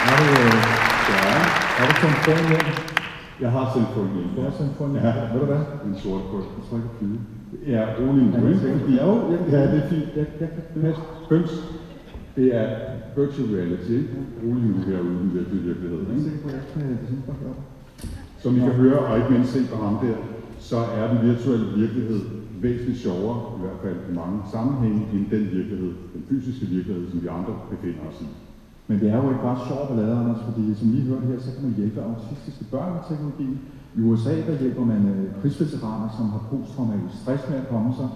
Har du telefonen med? Jeg har telefonen med. Du har telefonen med? Ja, ved du hvad? En sort på. Jeg tror ikke, det er rolig nu, ikke? Ja, det er fint. Jeg kan høns. Det er virtual reality, ikke? Rolig nu herude i den virkelighed, ikke? Som I kan høre, og ikke mindst se på ham der, så er den virtuelle virkelighed væsentligt sjovere, i hvert fald i mange sammenhænge, end den virkelighed, den fysiske virkelighed, som vi andre befinder os i. Men det er jo ikke bare sjovt at lade, Anders, fordi som I hørte her, så kan man hjælpe autistiske børn med teknologi. I USA, der hjælper man krigsveteraner, som har posttraumatisk stress med at komme sig.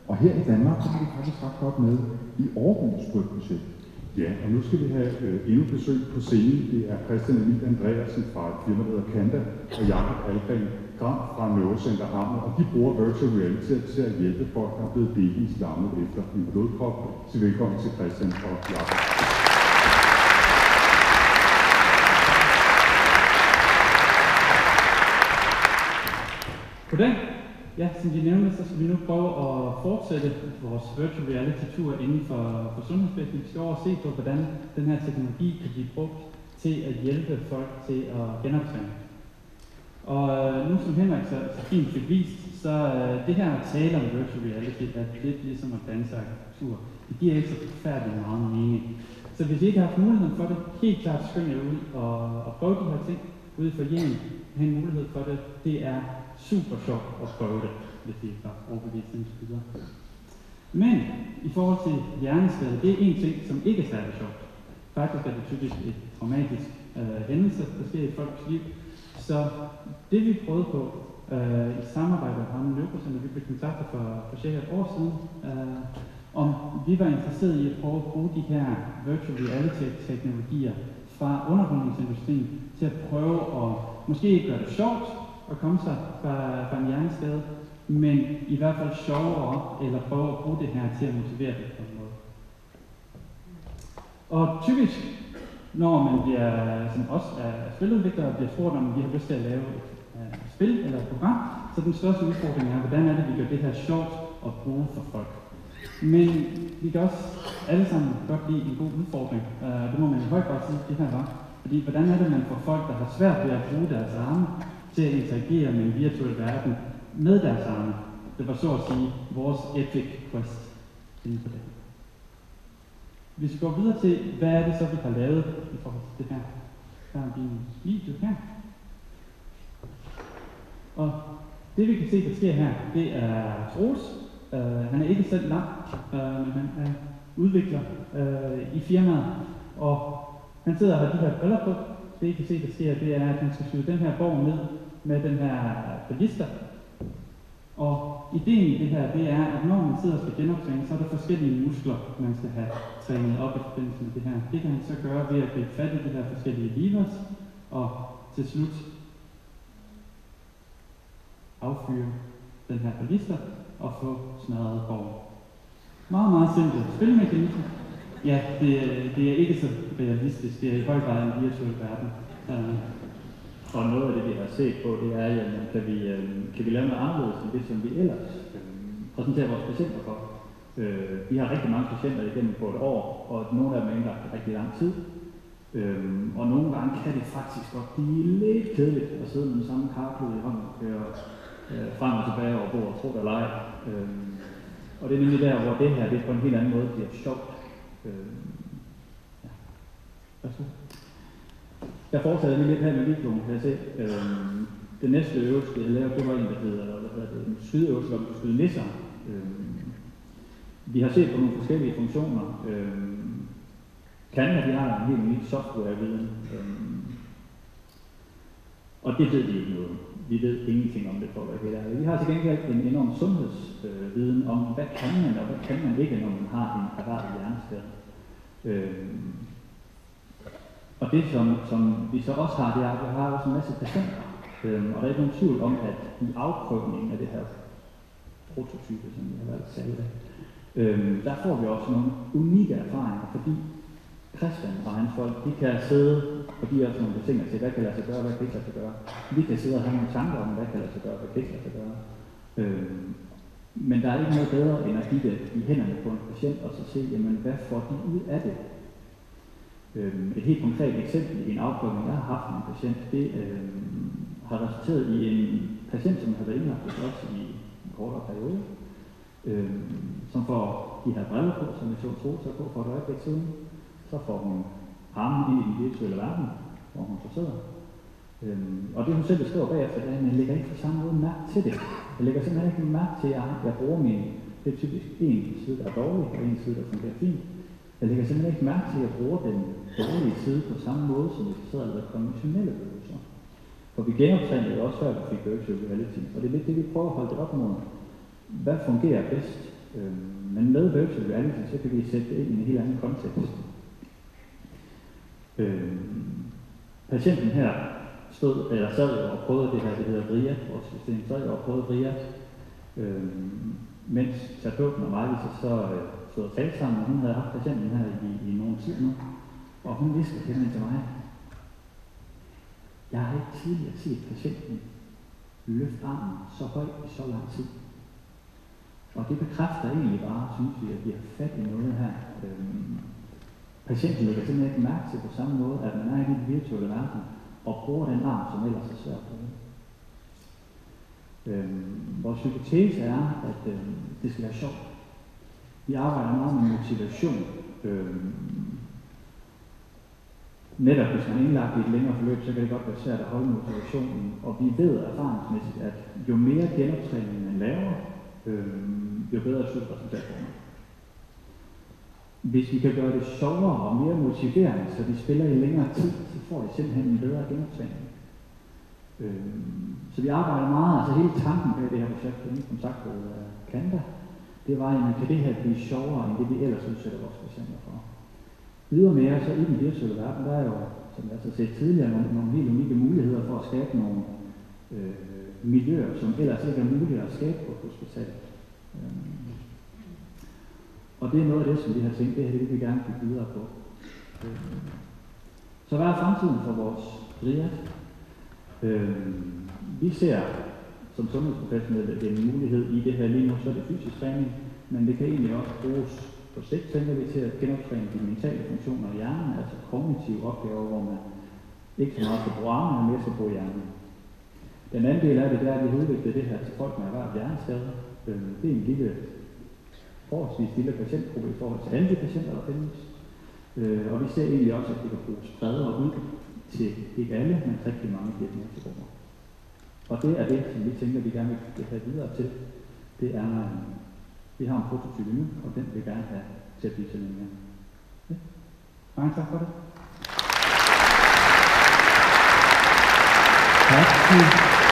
Og her i Danmark, så har vi faktisk ret godt med i Aarhus på et projekt. Ja, og nu skal vi have endnu besøg på scenen. Det er Christian Emil Andreasen fra et firma, der hedder Kanda, og Jakob Algren Gram fra Neurocenter Amager, og de bruger virtual reality til at hjælpe folk, der er blevet delvis lammet efter en blodprop. Så velkommen til Christian og Jakob. Goddag. Ja, som de nævnte, så skal vi nu prøve at fortsætte vores virtual reality-tur inden for sundhedsvæsenet. Vi skal over og se på, hvordan den her teknologi kan blive brugt til at hjælpe folk til at genoptræne. Og nu som Henrik så fint fik vist, så det her at tale om virtual reality er lidt ligesom at danse arkitektur. Det giver ikke så forfærdeligt meget mening. Så hvis I ikke har haft muligheden for det, helt klart skynd jer ud og prøve de her ting ude for hjem. Have en mulighed for det. Det er super sjovt at prøve det, hvis I ikke har overbevist indtil videre. Men i forhold til hjerneskade, det er en ting, som ikke er særlig sjovt. Faktisk er det typisk et traumatisk hændelse, der sker i folks liv. Så det vi prøvede på i samarbejde med Harmon Neurocenter, vi blev kontaktet for cirka et år siden, om vi var interesserede i at prøve at bruge de her virtual reality-teknologier fra underholdningsindustrien til at prøve at måske ikke gøre det sjovt at komme sig fra en hjerneskade, men i hvert fald sjovere, eller prøve at bruge det her til at motivere det på en måde. Og typisk, når man bliver, som også er spiludviklere, bliver spurgt om, vi har lyst til at lave et spil eller et program, så den største udfordring er, hvordan er det, vi gør det her sjovt at bruge for folk. Men vi kan også alle sammen godt lide en god udfordring. Det må man i høj grad sige, det her var. Fordi hvordan er det, man får folk, der har svært ved at bruge deres arme, til at interagere med en virtuel verden med deres arme? Det var så at sige vores epic quest inden for det. Hvis vi går videre til, hvad er det så, vi har lavet i forhold til det her. Der er en video her. Og det vi kan se, der sker her, det er Troels. Han er ikke selv lang, men han er udvikler i firmaet. Og han sidder og har de her briller på. Det I kan se, der sker, det er, at han skal skyde den her borg ned med den her ballister. Og ideen i det her, det er, at når man sidder og skal genoptræne, så er der forskellige muskler, man skal have trænet op i forbindelse med det her. Det kan han så gøre ved at gribe fat i de her forskellige levers, og til slut affyre den her ballister og få smadret borgen. Meget, meget simpelt spilmekanisme. Ja, det er ikke så realistisk. Det er i høj grad en virtuel verden. Og noget af det, vi har set på, det er, at kan vi lave noget anderledes end det, som vi ellers præsenterer vores patienter for. Vi har rigtig mange patienter igennem på et år, og nogle af dem er indlagt rigtig lang tid. Og nogle gange kan det faktisk godt blive lidt kedeligt at sidde med den samme karklud i hånden og køre frem og tilbage over bordet, tro det eller ej. Og det er nemlig der, hvor det her det på en helt anden måde bliver sjovt. Jeg fortsatte lige lidt her med videoen, kan jeg se. Den næste øvelse, jeg lavede, det var en, der hedder en skydeøvelse, hvor vi skulle skyde nisser. Vi har set på nogle forskellige funktioner. Canva, de har en helt unik softwareviden. Og det ved vi ikke noget. Vi ved ingenting om det, for at være helt ærlig. Vi har til gengæld en enorm sundhedsviden om, hvad kan man og hvad kan man ikke, når man har en alvorlig hjerneskade. Og det, som vi så også har, det er, at vi har også en masse patienter. Og der er ikke nogen tvivl om, at i afprøvningen af det her prototype, som vi har valgt at kalde det, der får vi også nogle unikke erfaringer, fordi Christian og hans folk, de kan sidde, og de er også nogle ting til, hvad kan lade sig gøre, hvad kan ikke lade sig gøre. Vi kan sidde og have nogle tanker om, hvad kan lade sig gøre, hvad kan ikke lade sig gøre. Men der er ikke noget bedre, end at give det i hænderne på en patient, og så se, jamen, hvad får de ud af det? Et helt konkret eksempel i en afprøvning, jeg har haft med en patient, det har resulteret i en patient, som har været indlagt hos os i en kortere periode, som får de her briller på, som vi så Troelsa på for et øjeblik siden. Så får hun armen ind i den virtuelle verden, hvor hun så sidder. Og det hun selv beskriver bagefter, det er, at jeg lægger ikke på samme måde mærke til det. Jeg lægger simpelthen ikke mærke til, at jeg bruger det er typisk en side, der er dårlig, og en side, der fungerer fint. Jeg lægger simpelthen ikke mærke til, at jeg bruger den dårlige side på samme måde, som hvis jeg sidder og laver konventionelle øvelser. For vi genoptrænede også før, vi fik virtual reality, og det er lidt det, vi prøver at holde det op mod. Hvad fungerer bedst? Men med virtual reality, så kan vi sætte det ind i en helt anden kontekst. Patienten her sad og prøvede det her, det hedder RIAT, vores system, sad og prøvede RIAT, mens terapeuten og mig så stod og talte sammen, og hun havde haft patienten her i nogle tid nu, og hun viskede simpelthen til mig, jeg har ikke tidligere set patienten løfte armen så højt i så lang tid. Og det bekræfter egentlig bare, synes vi, at vi har fat i noget her. Patienten lægger simpelthen ikke mærke til på samme måde, at man er i den virtuelle verden, og bruger den arm, som ellers er svært at bruge. Vores hypotese er, at det skal være sjovt. Vi arbejder meget med motivation. Netop hvis man er indlagt i et længere forløb, så kan det godt være svært at holde motivationen. Og vi ved erfaringsmæssigt, at jo mere genoptræning man laver, jo bedre slutresultat får man. Hvis vi kan gøre det sjovere og mere motiverende, så de spiller i længere tid, så får de simpelthen en bedre genoptræning. Så vi arbejder meget, altså hele tanken bag det her projekt, som sagt på Canva, det var, at kan det her blive sjovere, end det vi ellers udsætter vores patienter for. Ydermere så i den virtuelle verden, der er jo, som jeg har set tidligere, nogle helt unikke muligheder for at skabe nogle miljøer, som ellers ikke er muligt at skabe på et hospital. Og det er noget af det, som vi har tænkt, det her det vil vi gerne bygge videre på. Så hvad er fremtiden for vores RIAT? Vi ser som sundhedsprofessionelle en mulighed i det her lige nu, så er det fysisk træning, men det kan egentlig også bruges på sigt, tænker vi, til at genoptræne de mentale funktioner i hjernen, altså kognitive opgaver, hvor man ikke så meget skal bruge armen, men mere skal bruge hjernen. Den anden del af det, der er, at vi har udviklet det her til folk med erhvervet hjerneskade. Det er en forholdsvis lille patientgruppe i forhold til alle de patienter, der findes. Og vi ser egentlig også, at det kan bruges bredere ud til ikke alle, men rigtig mange diagnosegrupper. Og det er det, som vi tænker, vi gerne vil have videre til. Det er, vi har en prototype nu, og den vil vi gerne have til at blive til mere. Ja. Mange tak for det. Tak til